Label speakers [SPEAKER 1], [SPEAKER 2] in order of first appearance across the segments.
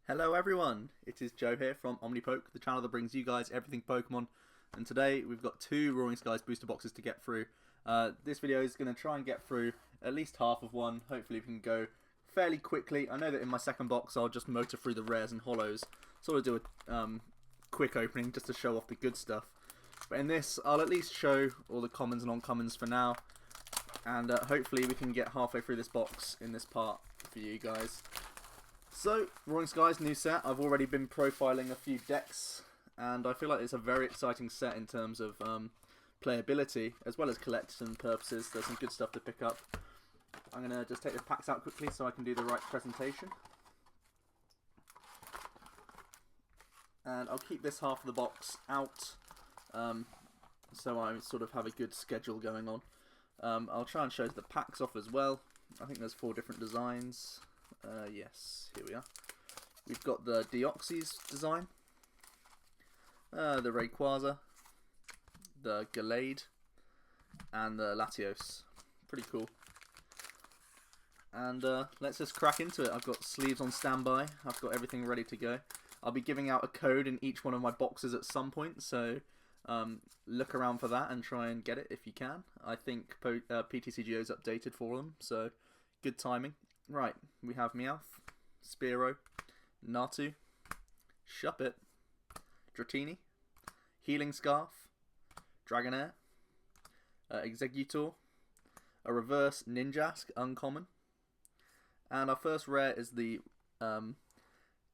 [SPEAKER 1] Hello everyone, it is Joe here from OmniPoke, the channel that brings you guys everything Pokemon. And today we've got two Roaring Skies booster boxes to get through. This video is going to try and get through at least half of one. Hopefully we can go fairly quickly. I know that in my second box I'll just motor through the rares and hollows. Sort of do a quick opening just to show off the good stuff. But in this I'll at least show all the commons and uncommons for now. And hopefully we can get halfway through this box in this part for you guys. So, Roaring Skies, new set. I've already been profiling a few decks, and I feel like it's a very exciting set in terms of playability, as well as collection purposes. There's some good stuff to pick up. I'm going to just take the packs out quickly so I can do the right presentation. And I'll keep this half of the box out, so I sort of have a good schedule going on. I'll try and show the packs off as well. I think there's 4 different designs. Yes, here we are. We've got the Deoxys design, the Rayquaza, the Gallade, and the Latios. Pretty cool. And let's just crack into it. I've got sleeves on standby. I've got everything ready to go. I'll be giving out a code in each one of my boxes at some point, so look around for that and try and get it if you can. I think PTCGO is updated for them, so good timing. Right, we have Meowth, Spearow, Natu, Shuppet, Dratini, Healing Scarf, Dragonair, Exeggutor, a reverse Ninjask, uncommon, and our first rare is the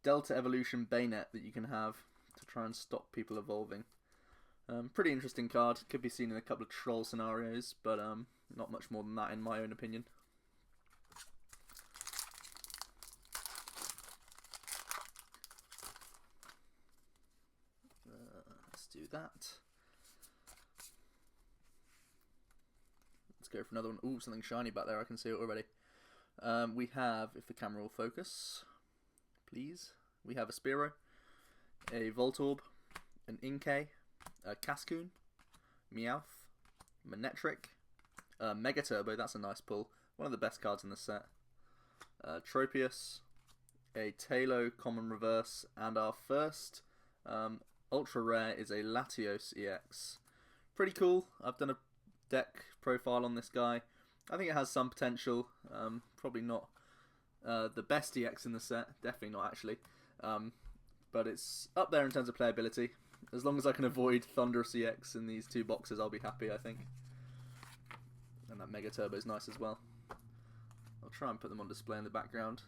[SPEAKER 1] Delta Evolution Bayonet that you can have to try and stop people evolving. Pretty interesting card, could be seen in a couple of troll scenarios, but not much more than that in my own opinion. Let's do that. Let's go for another one. Ooh, something shiny back there. I can see it already. We have, if the camera will focus, please. We have a Spearow, a Voltorb, an Inkay, a Cascoon, Meowth, Manectric, Mega Turbo. That's a nice pull. One of the best cards in the set. Tropius, a Tailo common reverse, and our first ultra rare is a Latios EX. Pretty cool. I've done a deck profile on this guy. I think it has some potential. Probably not the best EX in the set. Definitely not actually. But it's up there in terms of playability. As long as I can avoid Thunderous EX in these 2 boxes, I'll be happy, I think. And that Mega Turbo is nice as well. I'll try and put them on display in the background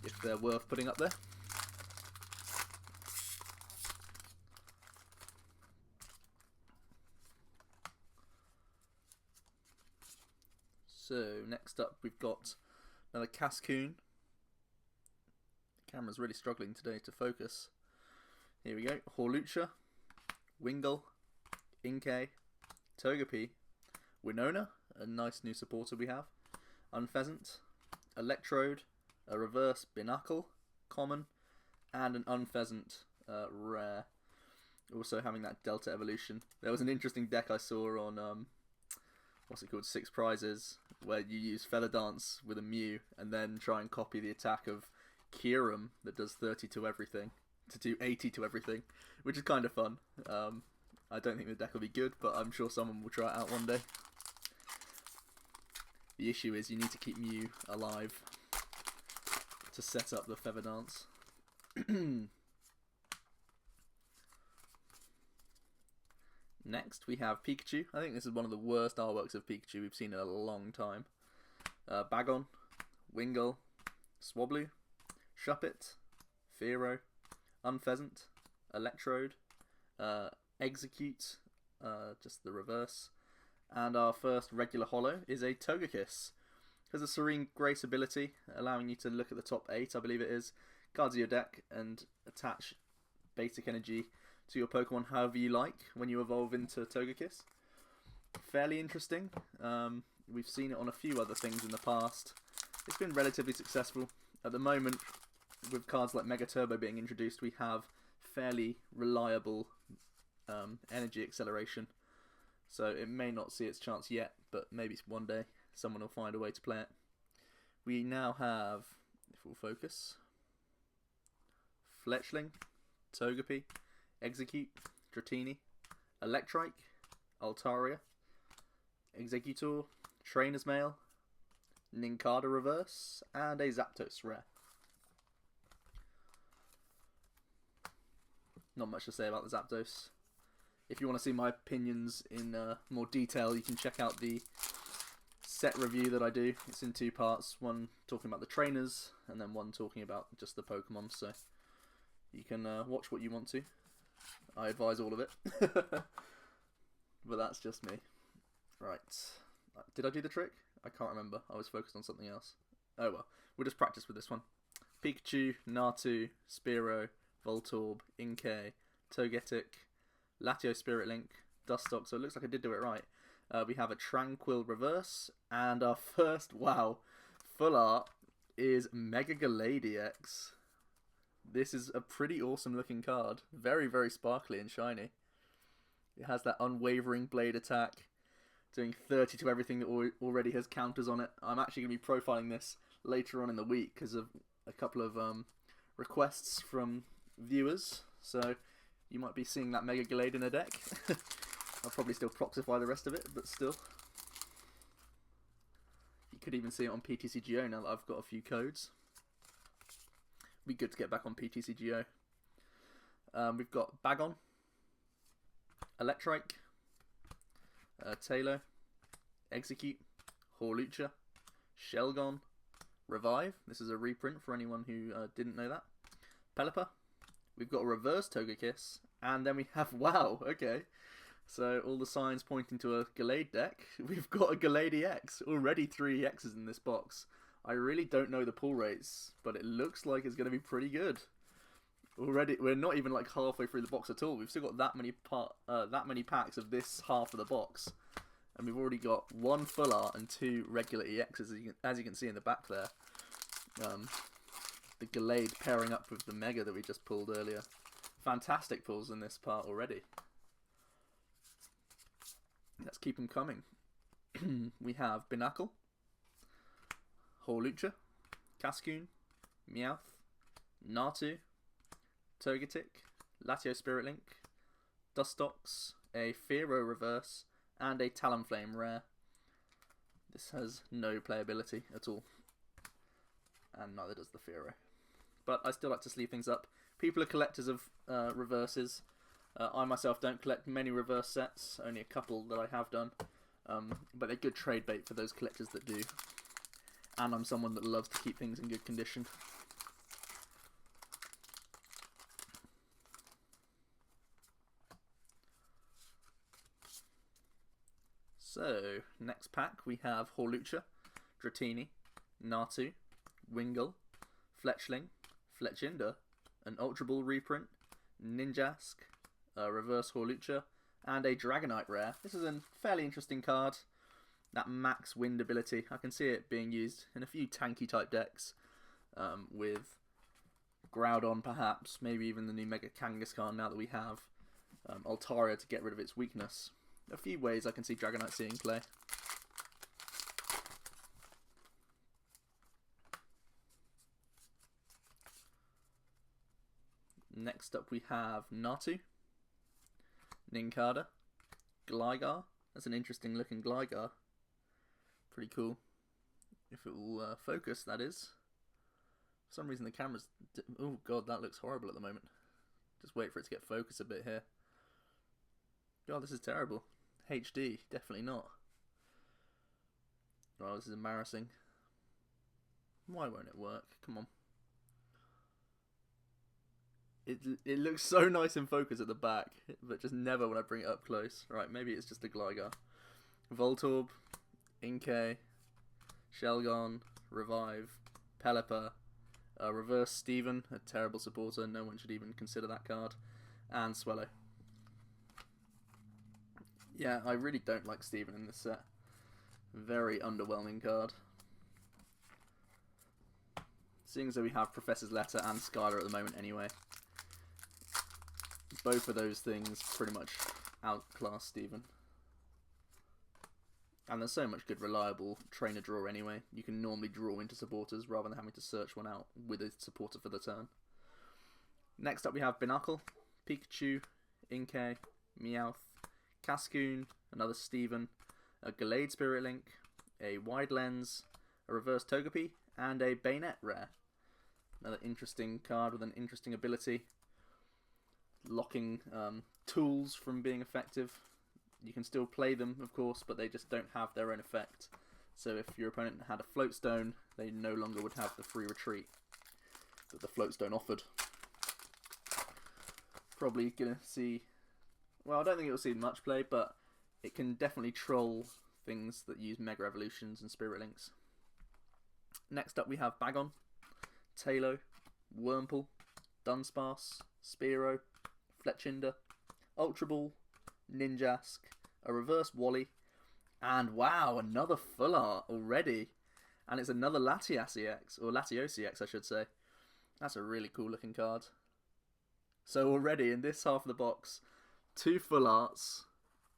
[SPEAKER 1] if they're worth putting up there. So next up we've got another Cascoon. The camera's really struggling today to focus. Here we go. Hawlucha, Wingull, Inkay, Togepi, Winona, a nice new supporter we have, Unpheasant, Electrode, a reverse Binacle, common, and an Unpheasant rare. Also having that Delta Evolution. There was an interesting deck I saw on what's it called, 6 Prizes, where you use Feather Dance with a Mew and then try and copy the attack of Kyurem that does 30 to everything to do 80 to everything, which is kind of fun. I don't think the deck will be good, but I'm sure someone will try it out one day. The issue is you need to keep Mew alive to set up the Feather Dance. Next we have Pikachu. I think this is one of the worst artworks of Pikachu we've seen in a long time. Bagon, Wingull, Swablu, Shuppet, Fearow, Unpheasant, Electrode, Execute, just the reverse, and our first regular holo is a Togekiss. It has a Serene Grace ability, allowing you to look at the top 8, I believe it is, cards of your deck and attach basic energy to your Pokemon however you like when you evolve into Togekiss. Fairly interesting. We've seen it on a few other things in the past. It's been relatively successful. At the moment, with cards like Mega Turbo being introduced, we have fairly reliable energy acceleration. So it may not see its chance yet, but maybe one day someone will find a way to play it. We now have, if we'll focus, Fletchling, Togepi, Execute, Dratini, Electrike, Altaria, Executor, Trainer's Mail, Nincada Reverse, and a Zapdos rare. Not much to say about the Zapdos. If you want to see my opinions in more detail, you can check out the set review that I do. It's in 2 parts, one talking about the trainers, and then one talking about just the Pokemon, so you can watch what you want to. I advise all of it. But that's just me. Right. Did I do the trick? I can't remember. I was focused on something else. Oh well. We'll just practice with this one. Pikachu, Natu, Spearow, Voltorb, Inkay, Togetic, Latios Spirit Link, Dustox. So it looks like I did do it right. We have a Tranquil Reverse. And our first, wow, full art is Mega Gallade-X. This is a pretty awesome looking card. Very, very sparkly and shiny. It has that unwavering blade attack, doing 30 to everything that already has counters on it. I'm actually going to be profiling this later on in the week because of a couple of requests from viewers. So you might be seeing that Mega Gallade in a deck. I'll probably still proxify the rest of it, but still. You could even see it on PTCGO now that I've got a few codes. Be good to get back on PTCGO. We've got Bagon, Electrike, Taylor, Execute, Hawlucha, Shelgon, Revive. This is a reprint for anyone who didn't know that. Pelipper. We've got a reverse Togekiss, and then we have, wow, okay. So all the signs pointing to a Gallade deck. We've got a Gallade-X. Already 3 X's in this box. I really don't know the pull rates, but it looks like it's going to be pretty good. Already, we're not even like halfway through the box at all. We've still got that many packs of this half of the box, and we've already got 1 full art and 2 regular EXs, as you can see in the back there. The Gallade pairing up with the Mega that we just pulled earlier. Fantastic pulls in this part already. Let's keep them coming. We have Binacle, Hawlucha, Cascoon, Meowth, Natu, Togetic, Latios Spirit Link, Dustox, a Fearow Reverse, and a Talonflame rare. This has no playability at all, and neither does the Fearow. But I still like to sleeve things up. People are collectors of reverses. I myself don't collect many reverse sets, only a couple that I have done. But they're good trade bait for those collectors that do. And I'm someone that loves to keep things in good condition. So, next pack we have Hawlucha, Dratini, Natu, Wingull, Fletchling, Fletchinder, an Ultra Ball reprint, Ninjask, a reverse Hawlucha, and a Dragonite rare. This is a fairly interesting card. That max wind ability, I can see it being used in a few tanky type decks, with Groudon perhaps, maybe even the new Mega Kangaskhan now that we have Altaria to get rid of its weakness. A few ways I can see Dragonite seeing play. Next up we have Natu, Nincada, Gligar. That's an interesting looking Gligar. Pretty cool. If it will focus, that is. For some reason the camera's... Oh god, that looks horrible at the moment. Just wait for it to get focus a bit here. God, this is terrible. HD, definitely not. Oh, this is embarrassing. Why won't it work? Come on. It looks so nice in focus at the back, but just never when I bring it up close. Right, maybe it's just a Gligar. Voltorb, Inkay, Shelgon, Revive, Pelipper, Reverse Steven, a terrible supporter, no one should even consider that card, and Swellow. Yeah, I really don't like Steven in this set. Very underwhelming card. Seeing as though we have Professor's Letter and Skylar at the moment anyway. Both of those things pretty much outclass Steven. And there's so much good reliable trainer draw anyway. You can normally draw into supporters rather than having to search one out with a supporter for the turn. Next up we have Binacle, Pikachu, Inkay, Meowth, Cascoon, another Steven, a Gallade Spirit Link, a Wide Lens, a Reverse Togepi, and a Bayonet rare. Another interesting card with an interesting ability, locking tools from being effective. You can still play them, of course, but they just don't have their own effect. So if your opponent had a Float Stone, they no longer would have the free retreat that the Float Stone offered. Probably gonna see, well, I don't think it will see much play, but it can definitely troll things that use Mega Evolutions and Spirit Links. Next up we have Bagon, Tailo, Wurmple, Dunsparce, Spearow, Fletchinder, Ultra Ball, Ninjask, a Reverse Wally, and wow, another full art already. And it's another Latias EX, or Latios EX I should say. That's a really cool looking card. So already in this half of the box, 2 full arts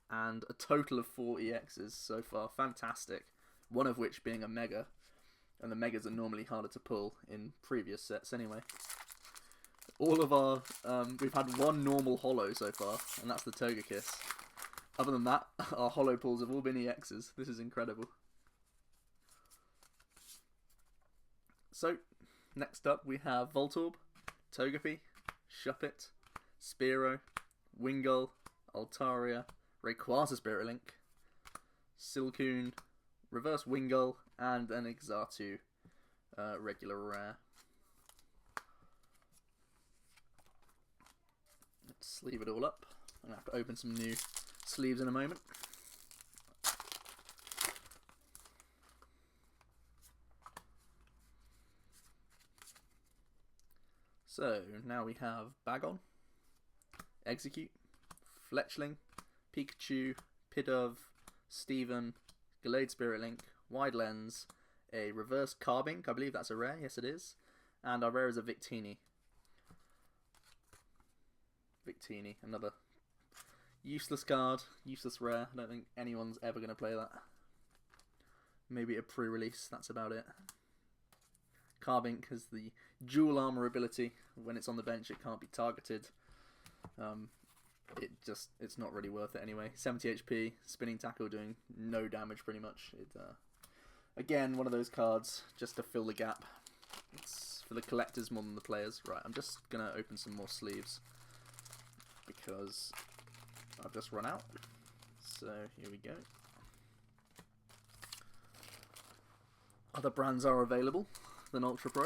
[SPEAKER 1] and a total of 4 EXs so far. Fantastic. One of which being a Mega. And the Megas are normally harder to pull in previous sets anyway. All of our, we've had 1 normal holo so far, and that's the Togekiss. Other than that, our holo pulls have all been EXs. This is incredible. So, next up we have Voltorb, Togepi, Shuppet, Spearow, Wingull, Altaria, Rayquaza Spirit Link, Silcoon, Reverse Wingull, and an Exatu regular rare. Let's sleeve it all up. I'm going to have to open some new sleeves in a moment. So, now we have Bagon, Execute, Fletchling, Pikachu, Pidove, Steven, Gallade Spirit Link, Wide Lens, a Reverse Carbink, I believe that's a rare, yes it is, and our rare is a Victini. Victini, another useless card, useless rare, I don't think anyone's ever going to play that. Maybe a pre-release, that's about it. Carbink has the dual armor ability. When it's on the bench, it can't be targeted. It's not really worth it anyway. 70 HP, spinning tackle doing no damage pretty much. Again, one of those cards just to fill the gap. It's for the collectors more than the players. Right, I'm just gonna open some more sleeves because I've just run out. So here we go. Other brands are available than Ultra Pro.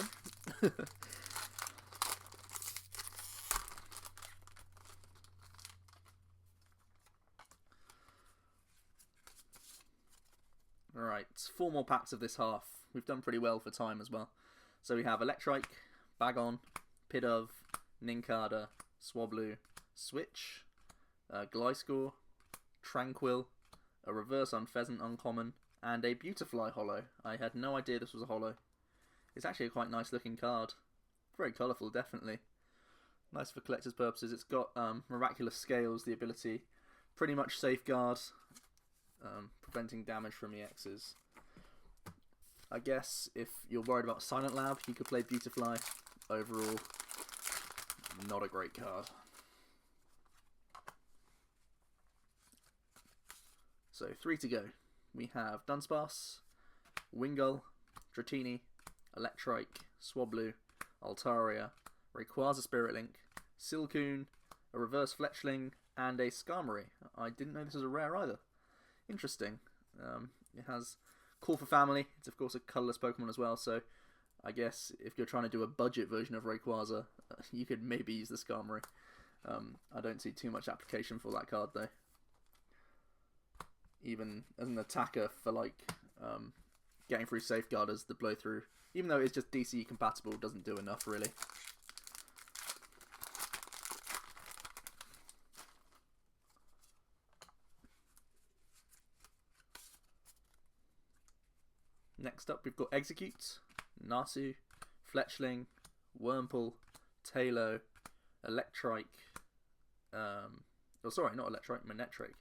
[SPEAKER 1] Alright, 4 more packs of this half. We've done pretty well for time as well. So we have Electrike, Bagon, Pidove, Nincada, Swablu, Switch, Gliscor, Tranquil, a Reverse Unpheasant Uncommon, and a Beautifly holo. I had no idea this was a holo. It's actually a quite nice looking card. Very colourful, definitely. Nice for collector's purposes. It's got Miraculous Scales, the ability. Pretty much safeguard, preventing damage from EXs. I guess if you're worried about Silent Lab, you could play Beautifly. Overall, not a great card. So 3 to go. We have Dunsparce, Wingull, Dratini, Electrike, Swablu, Altaria, Rayquaza Spirit Link, Silcoon, a Reverse Fletchling, and a Skarmory. I didn't know this was a rare either. Interesting. It has Call for Family. It's of course a colourless Pokemon as well, so I guess if you're trying to do a budget version of Rayquaza, you could maybe use the Skarmory. I don't see too much application for that card though. Even as an attacker for like getting through Safeguarders, the blow through, even though it's just DC compatible, doesn't do enough really. Next up we've got Execute, Nasu, Fletchling, Wurmple, Tailo, Electrike, oh sorry, not Electrike, Manectric,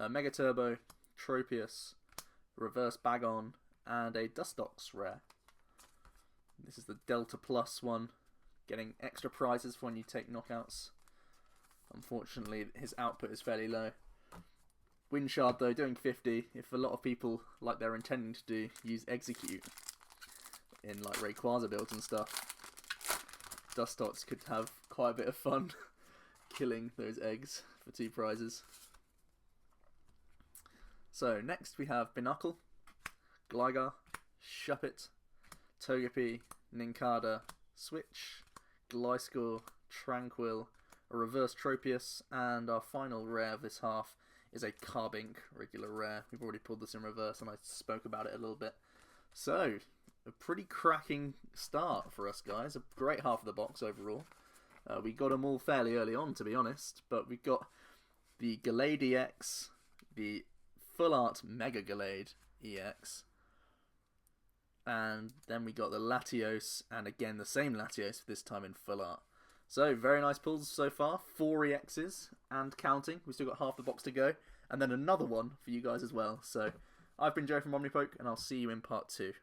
[SPEAKER 1] Mega Turbo, Tropius, Reverse Bagon, and a Dustox rare. This is the Delta Plus one. getting extra prizes for when you take knockouts. Unfortunately, his output is fairly low. Windshard though, doing 50. If a lot of people, like they're intending to do, use Execute in like Rayquaza builds and stuff, Dustox could have quite a bit of fun killing those eggs for 2 prizes. So next we have Binacle, Gligar, Shuppet, Togepi, Nincada, Switch, Gliscor, Tranquil, a reverse Tropius, and our final rare of this half is a Carbink regular rare. We've already pulled this in reverse and I spoke about it a little bit. So, a pretty cracking start for us guys. A great half of the box overall. We got them all fairly early on, to be honest, but we got the Gallade EX, the Full Art Mega Gallade EX, and then we got the Latios, and again the same Latios, this time in Full Art. So, very nice pulls so far. 4 EXs and counting. We've still got half the box to go, and then another one for you guys as well. So, I've been Joe from OmniPoke, and I'll see you in part 2.